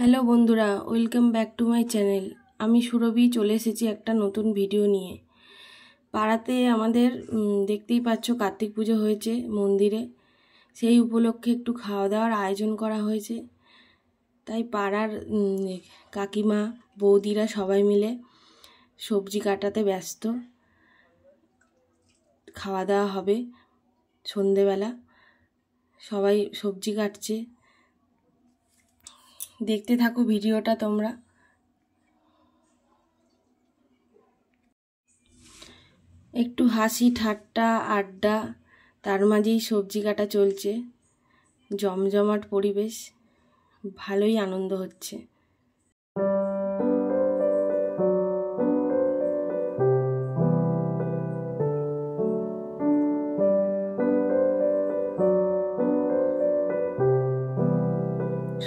Hello বন্ধুরা, welcome back to my channel. আমি সুরভি চলে এসেছি একটা নতুন ভিডিও নিয়ে। পাড়াতে আমাদের দেখতেই পাচ্ছ কার্তিক পুজো হয়েছে মন্দিরে, সেই উপলক্ষে একটু খাওয়া দাওয়ার আয়োজন করা হয়েছে। তাই পাড়ার কাকিমা বৌদিরা সবাই মিলে সবজি কাটাতে ব্যস্ত। খাওয়া দাওয়া হবে সন্ধেবেলা, সবাই সবজি কাটছে। দেখতে থাকো ভিডিওটা তোমরা। একটু হাসি ঠাট্টা আড্ডা, তার মাঝেই সবজি কাটা চলছে। জমজমাট পরিবেশ, ভালোই আনন্দ হচ্ছে।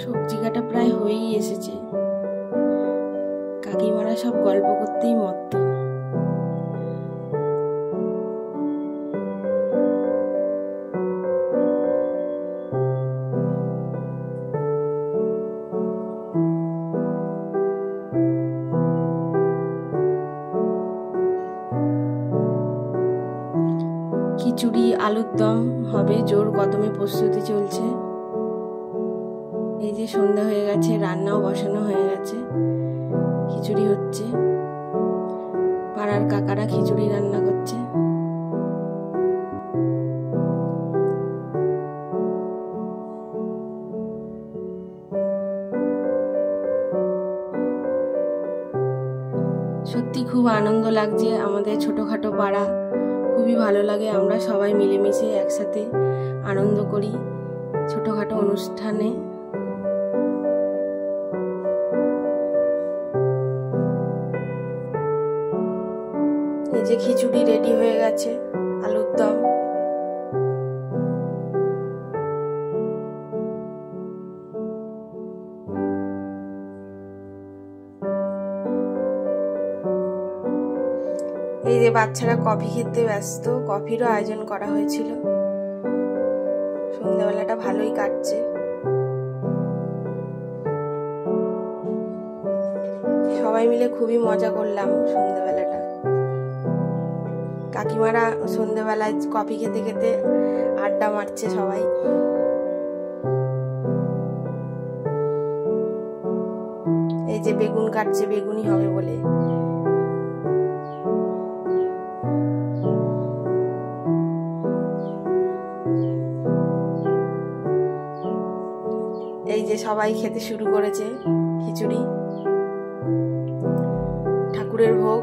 সবজি কাটা প্রায় হয়েই এসেছে, কাকিমারা সব গল্প করতেই মত্ত। খিচুড়ি আলুর দম হবে, জোর কদমে প্রস্তুতি চলছে। এই যে সন্ধ্যা হয়ে গেছে, রান্নাও বসানো হয়ে গেছে, খিচুড়ি হচ্ছে। পাড়ার কাকারা খিচুড়ি রান্না করছে। সত্যি খুব আনন্দ লাগছে। আমাদের ছোটখাটো পাড়া, খুবই ভালো লাগে। আমরা সবাই মিলেমিশে একসাথে আনন্দ করি ছোটখাটো অনুষ্ঠানে। এই যে খিচুড়ি রেডি হয়ে গেছে, আলুর দম। এই যে বাচ্চারা কফি খেতে ব্যস্ত, কফিরও আয়োজন করা হয়েছিল। সন্ধ্যাবেলাটা ভালোই কাটছে। সবাই মিলে খুবই মজা করলাম সন্ধ্যাবেলাটা। কাকিমারা সন্ধ্যাবেলায় কফি খেতে খেতে আড্ডা মারছে সবাই। এই যে বেগুন কাটছে, বেগুনি হবে বলে। এই যে সবাই খেতে শুরু করেছে খিচুড়ি, ঠাকুরের ভোগ।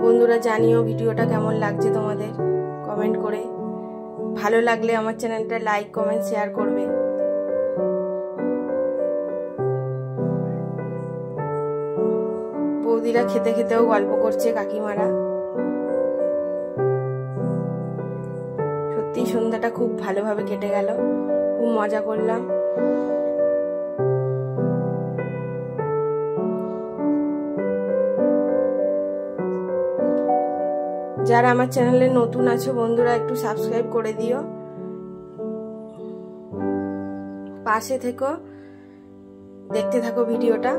বন্ধুরা জানিও ভিডিওটা কেমন লাগছে তোমাদের, কমেন্ট করে। ভালো লাগলে আমার চ্যানেলটা লাইক কমেন্ট শেয়ার করবে। বৌদিরা খেতে খেতেও গল্প করছে কাকিমারা। সত্যি সন্ধ্যাটা খুব ভালোভাবে কেটে গেল, খুব মজা করলাম। যারা আমার চ্যানেলে নতুন আছো বন্ধুরা, একটু সাবস্ক্রাইব করে দিও, পাশে থেকো, দেখতে থাকো ভিডিওটা।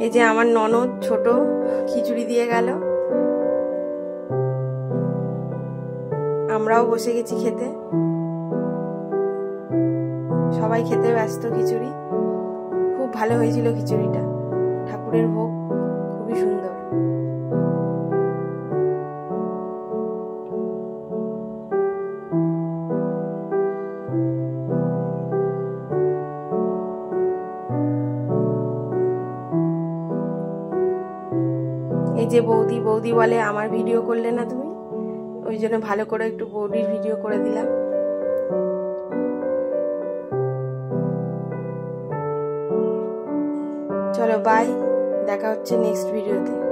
এই যে আমার ননদ ছোট খিচুড়ি দিয়ে গেল, আমরাও বসে গেছি খেতে। সবাই খেতে ব্যস্ত খিচুড়ি। খুব ভালো হয়েছিল খিচুড়িটা, ঠাকুরের ভোগ, খুবই সুন্দর। এই যে বৌদি বৌদি বলে আমার ভিডিও করলে না তুমি, ওই জন্য ভালো করে একটু বৌদির ভিডিও করে দিলাম। চলো বাই, দেখা হচ্ছে নেক্সট ভিডিওতে।